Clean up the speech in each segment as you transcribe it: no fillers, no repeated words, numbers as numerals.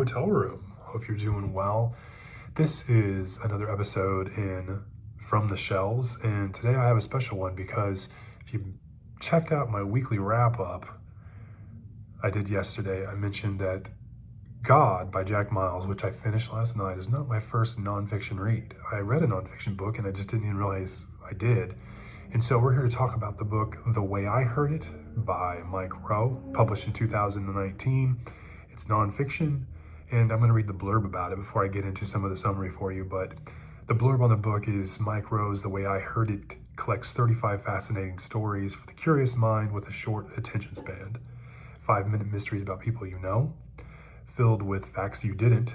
hotel room. Hope you're doing well. This is another episode in From the Shelves, and today I have a special one because if you checked out my weekly wrap-up I did yesterday, I mentioned that God by Jack Miles, which I finished last night, is not my first nonfiction read. I read a nonfiction book and I just didn't even realize I did. And so we're here to talk about the book The Way I Heard It by Mike Rowe, published in 2019. It's nonfiction, and I'm going to read the blurb about it before I get into some of the summary for you. But the blurb on the book is Mike Rowe's The Way I Heard It collects 35 fascinating stories for the curious mind with a short attention span. 5-minute mysteries about people you know, filled with facts you didn't.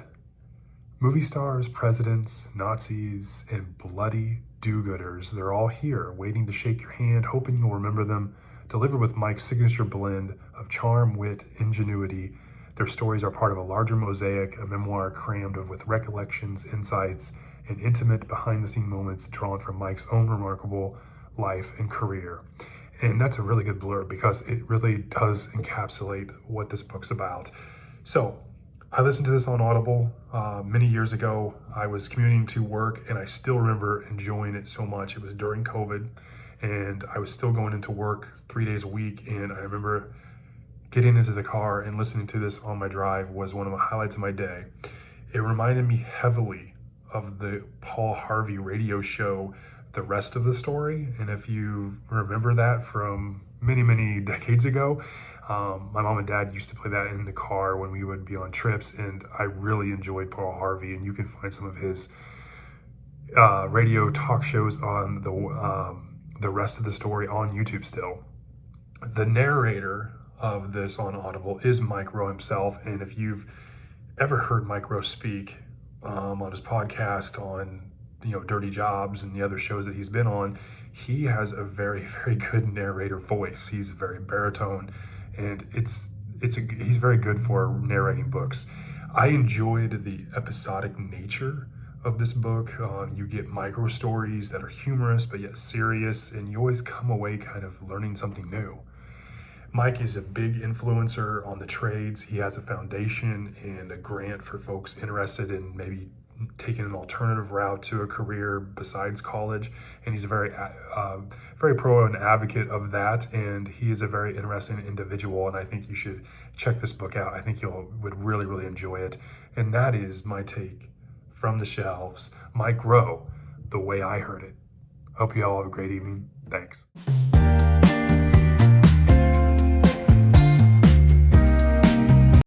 Movie stars, presidents, Nazis, and bloody do-gooders, they're all here, waiting to shake your hand, hoping you'll remember them, delivered with Mike's signature blend of charm, wit, ingenuity. Their stories are part of a larger mosaic, a memoir crammed with recollections, insights, and intimate behind-the-scenes moments drawn from Mike's own remarkable life and career. And that's a really good blurb because it really does encapsulate what this book's about. So, I listened to this on Audible many years ago. I was commuting to work and I still remember enjoying it so much. It was during COVID and I was still going into work 3 days a week, and I remember getting into the car and listening to this on my drive was one of the highlights of my day. It reminded me heavily of the Paul Harvey radio show, The Rest of the Story. And if you remember that from many decades ago, my mom and dad used to play that in the car when we would be on trips, and I really enjoyed Paul Harvey, and you can find some of his radio talk shows on the Rest of the Story on YouTube still. The narrator of this on Audible is Mike Rowe himself, and if you've ever heard Mike Rowe speak on his podcast on Dirty Jobs and the other shows that he's been on, he has a very good narrator voice. He's very baritone, and he's very good for narrating books. I enjoyed the episodic nature of this book. You get micro stories that are humorous but yet serious, and you always come away kind of learning something new. Mike is a big influencer on the trades. He has a foundation and a grant for folks interested in maybe taking an alternative route to a career besides college, and he's a very pro and advocate of that, and he is a very interesting individual, and I think you should check this book out. I think you would really enjoy it. And that is my take from the shelves. Mike Rowe, The Way I Heard It. Hope you all have a great evening. Thanks.